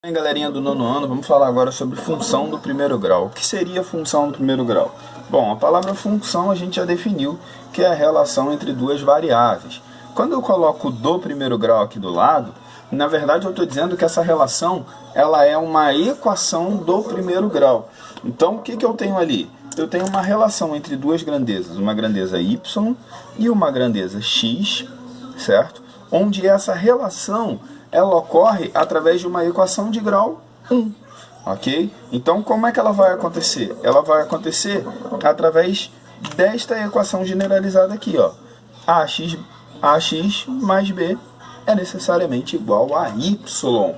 E aí, galerinha do nono ano, vamos falar agora sobre função do primeiro grau. O que seria função do primeiro grau? Bom, a palavra função a gente já definiu que é a relação entre duas variáveis. Quando eu coloco do primeiro grau aqui do lado, na verdade eu estou dizendo que essa relação ela é uma equação do primeiro grau. Então o que eu tenho ali? Eu tenho uma relação entre duas grandezas, uma grandeza y e uma grandeza x, certo? Onde essa relação ela ocorre através de uma equação de grau 1, ok? Então, como é que ela vai acontecer? Ela vai acontecer através desta equação generalizada aqui, ó. ax mais b é necessariamente igual a y,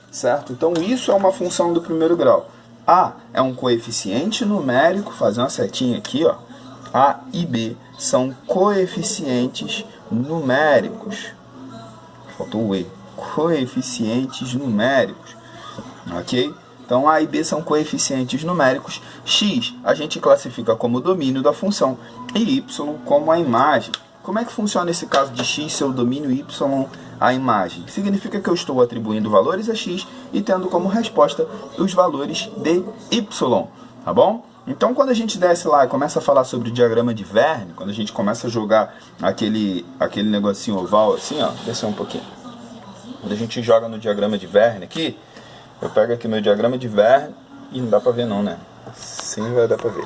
certo? Então, isso é uma função do primeiro grau. A é um coeficiente numérico, fazer uma setinha aqui, ó. A e b são coeficientes numéricos. Faltou o E. Coeficientes numéricos, ok? Então A e B são coeficientes numéricos. X a gente classifica como domínio da função e Y como a imagem. Como é que funciona esse caso de X ser o domínio e Y a imagem? Significa que eu estou atribuindo valores a X e tendo como resposta os valores de Y, tá bom? Então, quando a gente desce lá e começa a falar sobre o diagrama de Verne, quando a gente começa a jogar aquele negocinho oval assim, ó, descer um pouquinho. Quando a gente joga no diagrama de Verne aqui, eu pego aqui meu diagrama de Verne e não dá pra ver não, né? Sim, vai dar pra ver.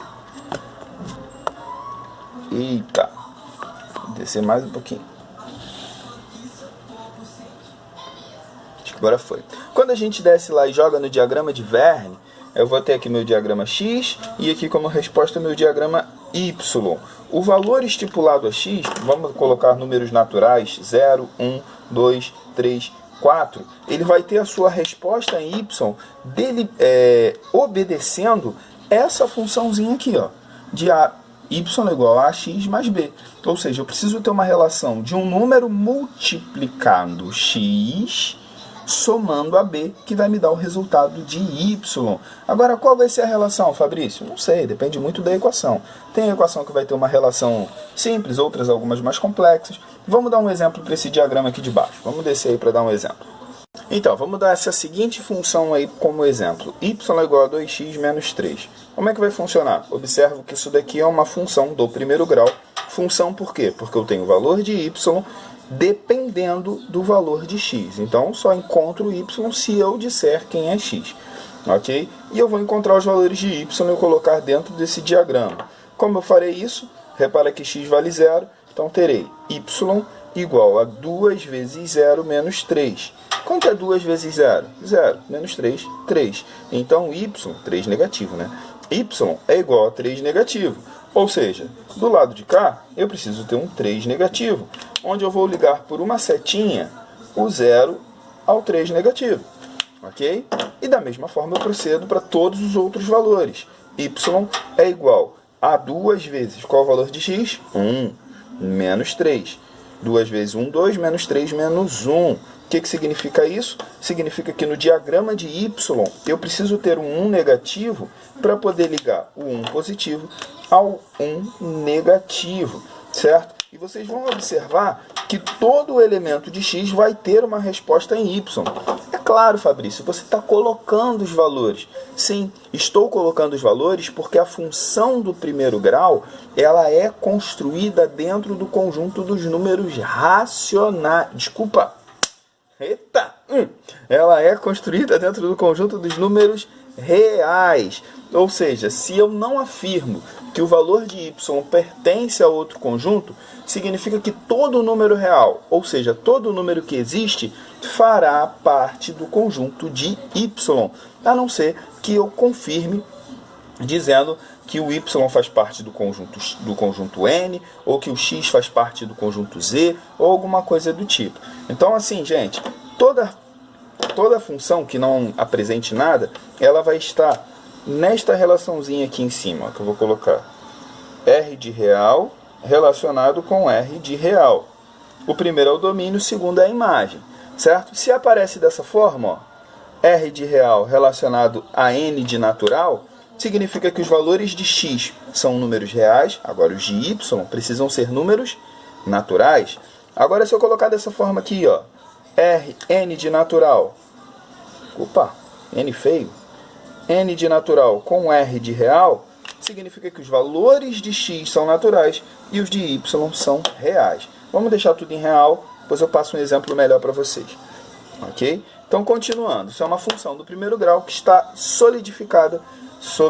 Eita! Vou descer mais um pouquinho. Acho que agora foi. Quando a gente desce lá e joga no diagrama de Verne, eu vou ter aqui meu diagrama X e aqui como resposta meu diagrama Y. O valor estipulado a X, vamos colocar números naturais, 0, 1, 2, 3, 4, ele vai ter a sua resposta em Y dele, obedecendo essa funçãozinha aqui, ó, de y igual a x mais b. Ou seja, eu preciso ter uma relação de um número multiplicando x somando a b, que vai me dar o resultado de y. Agora, qual vai ser a relação, Fabrício? Não sei, depende muito da equação. Tem a equação que vai ter uma relação simples, outras algumas mais complexas. Vamos dar um exemplo para esse diagrama aqui de baixo. Vamos descer aí para dar um exemplo. Então, vamos dar essa seguinte função aí como exemplo. Y igual a 2x menos 3. Como é que vai funcionar? Observo que isso daqui é uma função do primeiro grau. Função por quê? Porque eu tenho o valor de y dependendo do valor de x. Então, só encontro y se eu disser quem é x. Ok? E eu vou encontrar os valores de y e colocar dentro desse diagrama. Como eu farei isso? Repara que x vale 0. Então, terei y igual a 2 vezes 0 menos 3. Quanto é 2 vezes 0? 0. Menos 3, 3. Então, y, 3 negativo, né? Y é igual a 3 negativo. Ou seja, do lado de cá, eu preciso ter um 3 negativo, onde eu vou ligar por uma setinha o 0 ao 3 negativo. Ok? E da mesma forma eu procedo para todos os outros valores. Y é igual a 2 vezes, qual é o valor de x? 1, menos 3. 2 vezes 1, 2, menos 3, menos 1. O que significa isso? Significa que no diagrama de y, eu preciso ter um 1 negativo para poder ligar o 1 positivo ao 1 negativo, certo? E vocês vão observar que todo elemento de x vai ter uma resposta em y. É claro, Fabrício, você está colocando os valores. Sim, estou colocando os valores porque a função do primeiro grau ela é construída dentro do conjunto dos números racionais. Desculpa. Eita! Ela é construída dentro do conjunto dos números reais. Ou seja, se eu não afirmo que o valor de y pertence a outro conjunto, significa que todo número real, ou seja, todo número que existe, fará parte do conjunto de y, a não ser que eu confirme dizendo que o y faz parte do conjunto n, ou que o x faz parte do conjunto z, ou alguma coisa do tipo. Então, assim, gente, toda função que não apresente nada, ela vai estar nesta relaçãozinha aqui em cima, que eu vou colocar r de real relacionado com r de real. O primeiro é o domínio, o segundo é a imagem, certo? Se aparece dessa forma, ó, r de real relacionado a n de natural, significa que os valores de x são números reais, agora os de y precisam ser números naturais. Agora, se eu colocar dessa forma aqui, ó, Rn de natural, opa, N feio, N de natural com R de real, significa que os valores de x são naturais e os de y são reais. Vamos deixar tudo em real, depois eu passo um exemplo melhor para vocês. Ok? Então, continuando, isso é uma função do primeiro grau que está solidificada,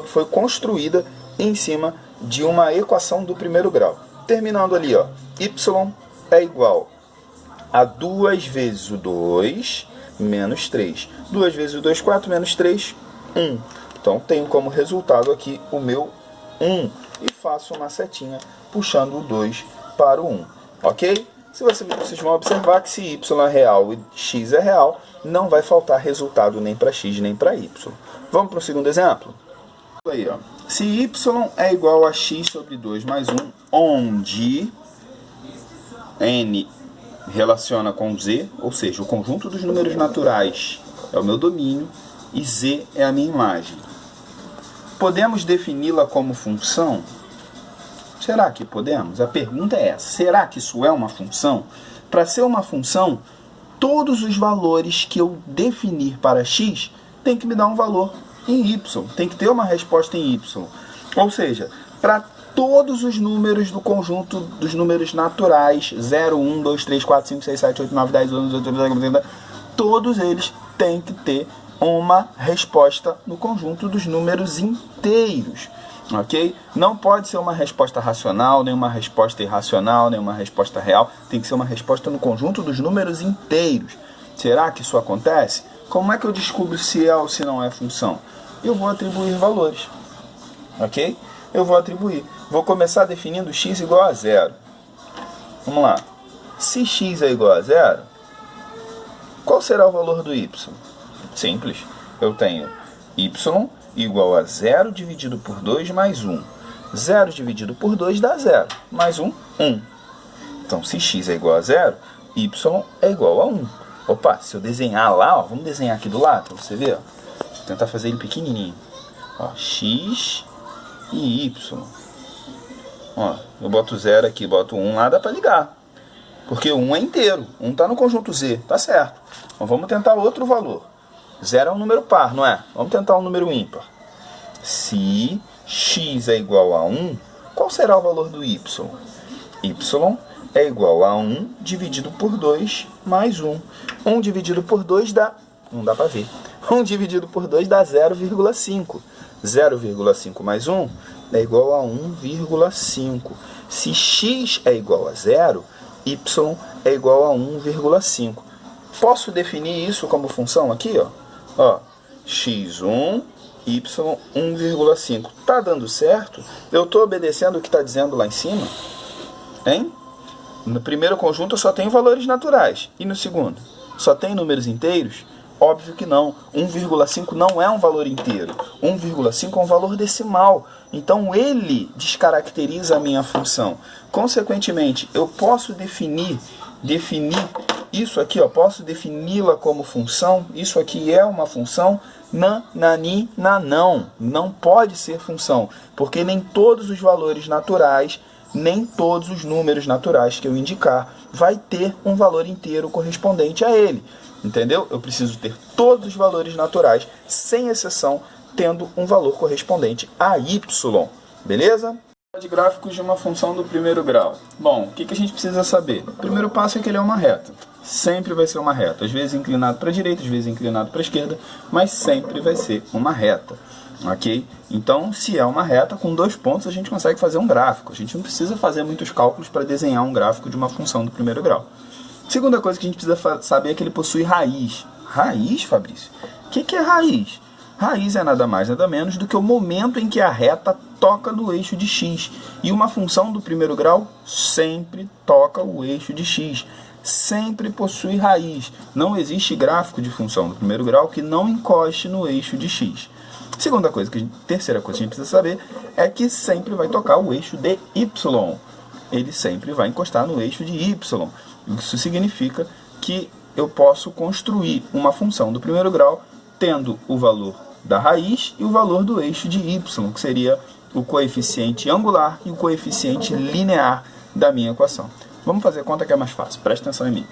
foi construída em cima de uma equação do primeiro grau. Terminando ali, ó, y é igual a 2 vezes o 2 menos 3. 2 vezes o 2, 4, menos 3, 1. Então, tenho como resultado aqui o meu 1. E faço uma setinha puxando o 2 para o 1. Ok? Vocês vão observar que se y é real e x é real, não vai faltar resultado nem para x nem para y. Vamos para o segundo exemplo? Aí, ó. Se y é igual a x sobre 2 mais 1, onde n relaciona com z, ou seja, o conjunto dos números naturais é o meu domínio e z é a minha imagem. Podemos defini-la como função? Será que podemos? A pergunta é essa. Será que isso é uma função? Para ser uma função, todos os valores que eu definir para x tem que me dar um valor em y. Tem que ter uma resposta em y. Ou seja, para todos os números do conjunto dos números naturais, 0, 1, 2, 3, 4, 5, 6, 7, 8, 9, 10, 11, 12, 13, 14, 15, todos eles têm que ter uma resposta no conjunto dos números inteiros. Ok? Não pode ser uma resposta racional, nem uma resposta irracional, nem uma resposta real. Tem que ser uma resposta no conjunto dos números inteiros. Será que isso acontece? Como é que eu descubro se é ou se não é função? Eu vou atribuir valores. Ok? Eu vou atribuir. Vou começar definindo x igual a 0. Vamos lá. Se x é igual a 0, qual será o valor do y? Simples. Eu tenho y igual a 0 dividido por 2 mais 1. 0 dividido por 2 dá 0. Mais 1, 1. Então, se x é igual a 0, y é igual a 1. Opa, se eu desenhar lá, ó, vamos desenhar aqui do lado, para você ver. Ó. Vou tentar fazer ele pequenininho. Ó, x e y. Ó, eu boto 0 aqui, boto 1 lá, dá para ligar. Porque 1 é inteiro. 1 está no conjunto z, tá certo. Então, vamos tentar outro valor. 0 é um número par, não é? Vamos tentar um número ímpar. Se x é igual a 1, qual será o valor do y? Y é igual a 1 dividido por 2 mais 1. 1 dividido por 2 dá... Não dá para ver. 1 dividido por 2 dá 0,5. 0,5 mais 1 é igual a 1,5. Se x é igual a 0, y é igual a 1,5. Posso definir isso como função aqui, ó? Ó, x1, y 1,5. Tá dando certo? Eu estou obedecendo o que está dizendo lá em cima? Hein? No primeiro conjunto eu só tenho valores naturais. E no segundo? Só tem números inteiros? Óbvio que não. 1,5 não é um valor inteiro. 1,5 é um valor decimal. Então ele descaracteriza a minha função. Consequentemente, eu posso definir isso aqui, ó, posso defini-la como função. Isso aqui é uma função? Nanani, nanão. Não pode ser função, porque nem todos os valores naturais, nem todos os números naturais que eu indicar vai ter um valor inteiro correspondente a ele. Entendeu? Eu preciso ter todos os valores naturais, sem exceção, tendo um valor correspondente a y. Beleza? De gráficos de uma função do primeiro grau. Bom, o que a gente precisa saber? O primeiro passo é que ele é uma reta. Sempre vai ser uma reta. Às vezes inclinado para a direita, às vezes inclinado para a esquerda, mas sempre vai ser uma reta. Ok? Então, se é uma reta, com 2 pontos a gente consegue fazer um gráfico. A gente não precisa fazer muitos cálculos para desenhar um gráfico de uma função do primeiro grau. Segunda coisa que a gente precisa saber é que ele possui raiz. Raiz, Fabrício? O que é raiz? Raiz é nada mais, nada menos do que o momento em que a reta toca no eixo de x. E uma função do primeiro grau sempre toca o eixo de x. Sempre possui raiz. Não existe gráfico de função do primeiro grau que não encoste no eixo de x. Terceira coisa que a gente precisa saber é que sempre vai tocar o eixo de y. Ele sempre vai encostar no eixo de y. Isso significa que eu posso construir uma função do primeiro grau tendo o valor da raiz e o valor do eixo de y, que seria o coeficiente angular e o coeficiente linear da minha equação. Vamos fazer conta que é mais fácil. Presta atenção em mim.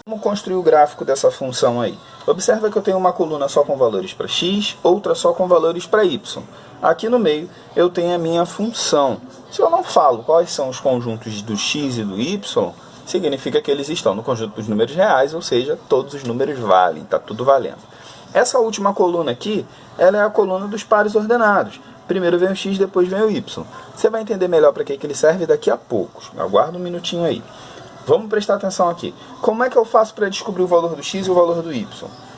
Vamos construir o gráfico dessa função aí. Observa que eu tenho uma coluna só com valores para x, outra só com valores para y. Aqui no meio eu tenho a minha função. Se eu não falo quais são os conjuntos do x e do y, significa que eles estão no conjunto dos números reais, ou seja, todos os números valem, está tudo valendo. Essa última coluna aqui, ela é a coluna dos pares ordenados. Primeiro vem o x, depois vem o y. Você vai entender melhor para que ele serve daqui a pouco. Aguarda um minutinho aí. Vamos prestar atenção aqui. Como é que eu faço para descobrir o valor do x e o valor do y?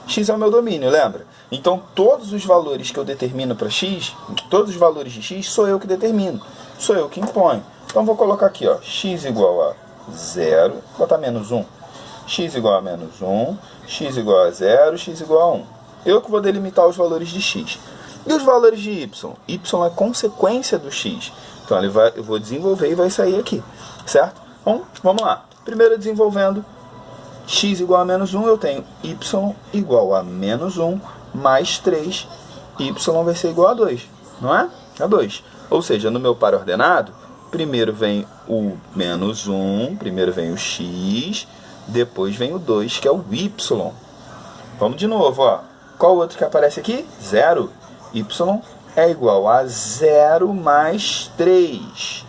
X é o meu domínio, lembra? Então, todos os valores que eu determino para x, todos os valores de x, sou eu que determino. Sou eu que imponho. Então, vou colocar aqui, ó, x igual a 0, vou botar menos 1. X igual a menos 1, x igual a 0, x igual a 1. Eu que vou delimitar os valores de x. E os valores de y? Y é consequência do x. Então, eu vou desenvolver e vai sair aqui, certo? Então, vamos lá. Primeiro, desenvolvendo x igual a menos 1, eu tenho y igual a menos 1 mais 3, y vai ser igual a 2, não é? A 2. Ou seja, no meu par ordenado, primeiro vem o menos 1, primeiro vem o x, depois vem o 2, que é o y. Vamos de novo, ó. Qual o outro que aparece aqui? 0. Y é igual a 0 mais 3.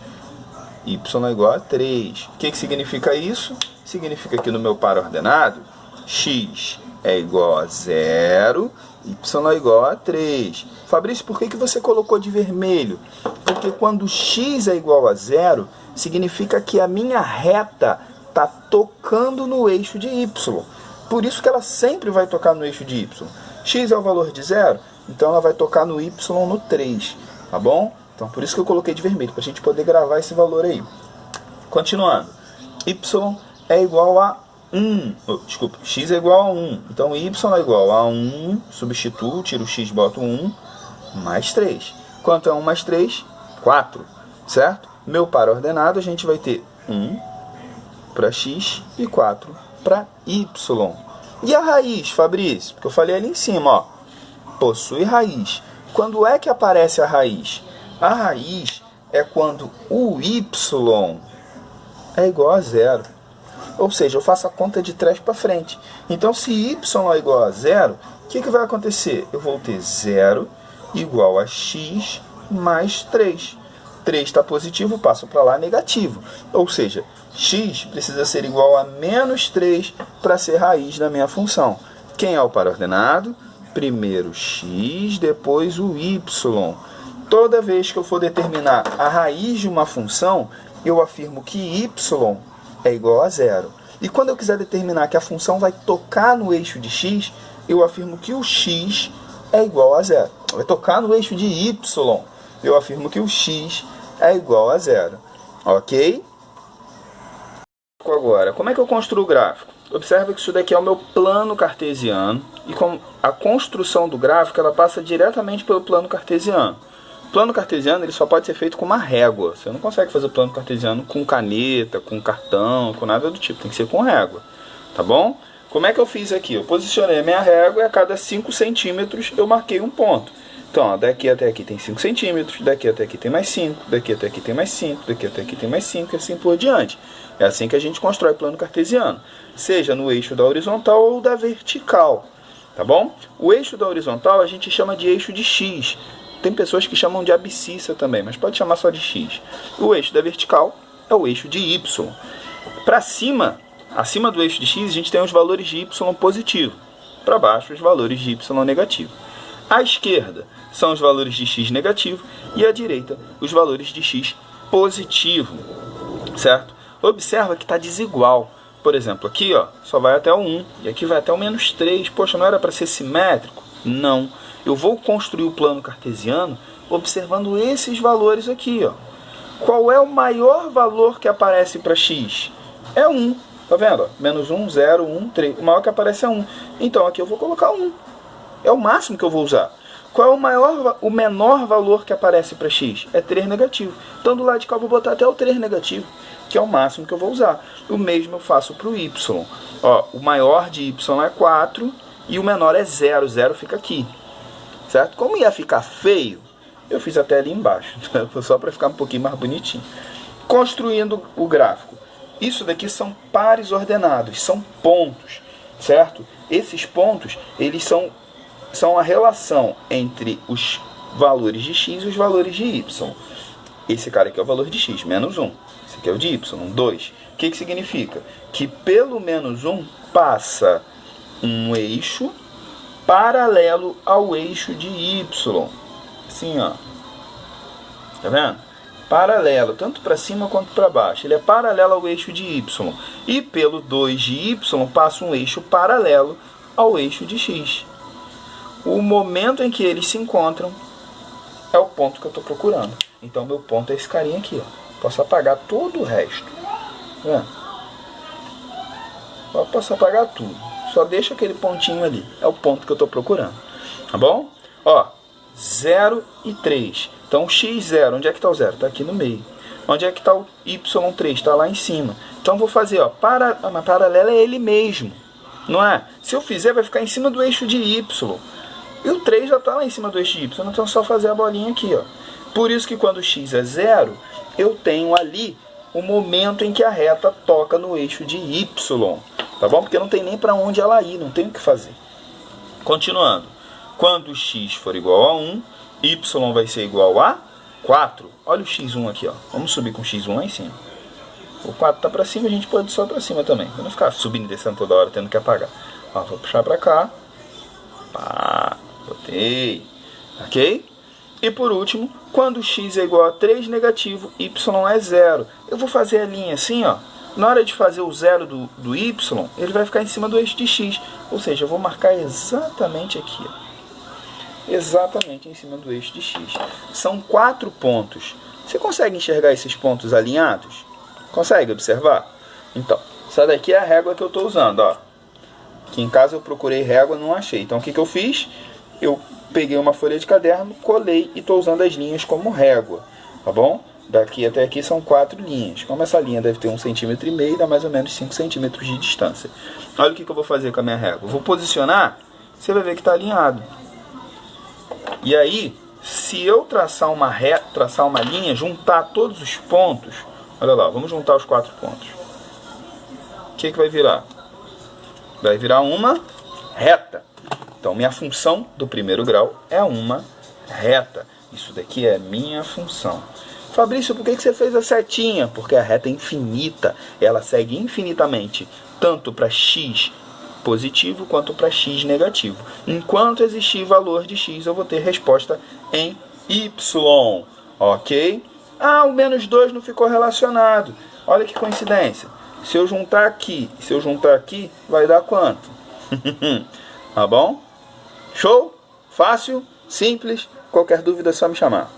Y é igual a 3. O que significa isso? Significa que no meu par ordenado, x é igual a 0, y é igual a 3. Fabrício, por que você colocou de vermelho? Porque quando x é igual a 0, significa que a minha reta está tocando no eixo de y. Por isso que ela sempre vai tocar no eixo de y. X é o valor de 0, então ela vai tocar no y no 3, tá bom? Então, por isso que eu coloquei de vermelho, para a gente poder gravar esse valor aí. Continuando. Y é igual a 1. Desculpa, x é igual a 1. Então, y é igual a 1, substituo, tiro o x, boto 1, mais 3. Quanto é 1 mais 3? 4, certo? Meu par ordenado, a gente vai ter 1 para x e 4 para y. E a raiz, Fabrício? Porque eu falei ali em cima, ó. Possui raiz. Quando é que aparece a raiz? A raiz é quando o y é igual a 0. Ou seja, eu faço a conta de trás para frente. Então, se y é igual a 0, o que vai acontecer? Eu vou ter 0 igual a x mais 3. 3 está positivo, passo para lá negativo. Ou seja, x precisa ser igual a menos 3 para ser raiz da minha função. Quem é o par ordenado? Primeiro x, depois o y. Toda vez que eu for determinar a raiz de uma função, eu afirmo que y é igual a 0. E quando eu quiser determinar que a função vai tocar no eixo de x, eu afirmo que o x é igual a 0. Vai tocar no eixo de y, eu afirmo que o x é igual a 0. Ok? Agora, como é que eu construo o gráfico? Observa que isso daqui é o meu plano cartesiano, e com a construção do gráfico ela passa diretamente pelo plano cartesiano. O plano cartesiano ele só pode ser feito com uma régua. Você não consegue fazer o plano cartesiano com caneta, com cartão, com nada do tipo. Tem que ser com régua. Tá bom? Como é que eu fiz aqui? Eu posicionei a minha régua e a cada 5 centímetros eu marquei um ponto. Então, ó, daqui até aqui tem 5 centímetros, daqui até aqui tem mais 5, daqui até aqui tem mais 5, daqui até aqui tem mais 5 e assim por diante. É assim que a gente constrói plano cartesiano. Seja no eixo da horizontal ou da vertical. Tá bom? O eixo da horizontal a gente chama de eixo de x. Tem pessoas que chamam de abscissa também, mas pode chamar só de x. O eixo da vertical é o eixo de y. Para cima, acima do eixo de x, a gente tem os valores de y positivo. Para baixo, os valores de y negativo. À esquerda são os valores de x negativo e à direita os valores de x positivo. Certo? Observa que está desigual. Por exemplo, aqui ó, só vai até o 1 e aqui vai até o menos 3. Poxa, não era para ser simétrico? Não. Eu vou construir o plano cartesiano observando esses valores aqui, ó. Qual é o maior valor que aparece para x? É 1. Tá vendo? Ó? Menos 1, 0, 1, 3. O maior que aparece é 1. Então aqui eu vou colocar 1. É o máximo que eu vou usar. Qual é o menor valor que aparece para x? É 3 negativo. Então do lado de cá eu vou botar até o 3 negativo, que é o máximo que eu vou usar. O mesmo eu faço para o y. Ó, o maior de y é 4 e o menor é 0. 0 fica aqui. Certo? Como ia ficar feio, eu fiz até ali embaixo, só para ficar um pouquinho mais bonitinho. Construindo o gráfico. Isso daqui são pares ordenados, são pontos, certo? Esses pontos, eles são a relação entre os valores de x e os valores de y. Esse cara aqui é o valor de x, menos 1. Esse aqui é o de y, 2. O que significa? Que pelo menos 1 passa um eixo paralelo ao eixo de y. Assim, ó. Tá vendo? Paralelo, tanto para cima quanto para baixo. Ele é paralelo ao eixo de y. E pelo 2 de y passa um eixo paralelo ao eixo de x. O momento em que eles se encontram é o ponto que eu estou procurando. Então, meu ponto é esse carinha aqui. Ó. Posso apagar todo o resto. Tá? Posso apagar tudo. Só deixa aquele pontinho ali. É o ponto que eu estou procurando. Tá bom? Ó, 0 e 3. Então, x0, onde é que está o 0? Está aqui no meio. Onde é que está o y3? Está lá em cima. Então, vou fazer, ó, uma paralela é ele mesmo. Não é? Se eu fizer, vai ficar em cima do eixo de y. E o 3 já está lá em cima do eixo de y. Então, é só fazer a bolinha aqui, ó. Por isso que quando x é 0, eu tenho ali o momento em que a reta toca no eixo de y. Tá bom? Porque não tem nem para onde ela ir, não tem o que fazer. Continuando. Quando x for igual a 1, y vai ser igual a 4. Olha o x1 aqui, ó. Vamos subir com o x1 lá em cima. O 4 está para cima, a gente pode só para cima também. Para não ficar subindo e descendo toda hora, tendo que apagar. Ó, vou puxar para cá. Pá, botei. Ok? E por último, quando x é igual a 3 negativo, y é 0. Eu vou fazer a linha assim, ó. Na hora de fazer o 0 do y, ele vai ficar em cima do eixo de x. Ou seja, eu vou marcar exatamente aqui, ó. Exatamente em cima do eixo de x. São 4 pontos. Você consegue enxergar esses pontos alinhados? Consegue observar? Então, essa daqui é a régua que eu estou usando, ó. Aqui em casa eu procurei régua, não achei. Então, o que eu fiz? Eu peguei uma folha de caderno, colei e estou usando as linhas como régua, tá bom? Daqui até aqui são 4 linhas. Como essa linha deve ter 1,5 cm, dá mais ou menos 5 centímetros de distância. Olha o que eu vou fazer com a minha régua. Vou posicionar, você vai ver que está alinhado. E aí, se eu traçar uma linha, juntar todos os pontos, olha lá, vamos juntar os 4 pontos. O que vai virar? Vai virar uma reta. Então, minha função do primeiro grau é uma reta. Isso daqui é minha função. Fabrício, por que você fez a setinha? Porque a reta é infinita. Ela segue infinitamente, tanto para x positivo quanto para x negativo. Enquanto existir valor de x, eu vou ter resposta em y. Ok? Ah, o menos 2 não ficou relacionado. Olha que coincidência. Se eu juntar aqui, vai dar quanto? Tá bom? Show? Fácil? Simples? Qualquer dúvida é só me chamar.